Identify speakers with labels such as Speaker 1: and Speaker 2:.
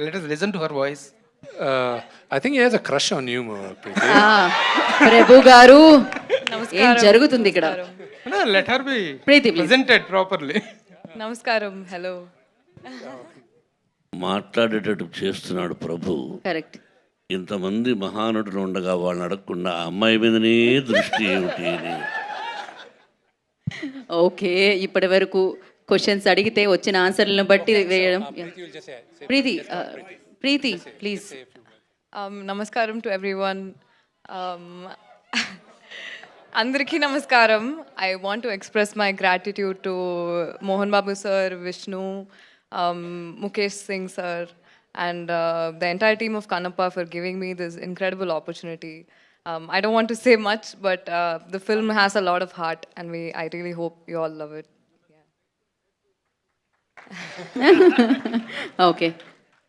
Speaker 1: let us listen to her voice.
Speaker 2: I think he has a crush on you, Preeti.
Speaker 3: ప్రభు గారు ఏం జరుగుతుంది ఇక్కడ?
Speaker 1: No, let her be
Speaker 3: Preeti, please.
Speaker 1: presented properly.
Speaker 4: నమస్కారం. Hello.
Speaker 5: మాట్లాడేటట్టు చేస్తున్నాడు ప్రభు.
Speaker 3: Correct.
Speaker 5: ఇంతమంది మహానటులు ఉండగా వాళ్ళని అడగకుండా ఆ అమ్మాయి మీదనే దృష్టి ఏమిటి అని.
Speaker 3: ఓకే, ఇప్పటి వరకు క్వశ్చన్స్ అడిగితే వచ్చిన ఆన్సర్లను బట్టి వేయడం. ప్రీతి, ప్రీతి ప్లీజ్.
Speaker 4: నమస్కారం టు ఎవ్రీవన్. అందరికీ నమస్కారం. I want to express my gratitude to Mohan Babu sir, Vishnu, Mukesh Singh sir, and the entire team of Kannappa for giving me this incredible opportunity. I don't want to say much, but the film has a lot of heart, and I really hope you all love it.
Speaker 3: Okay.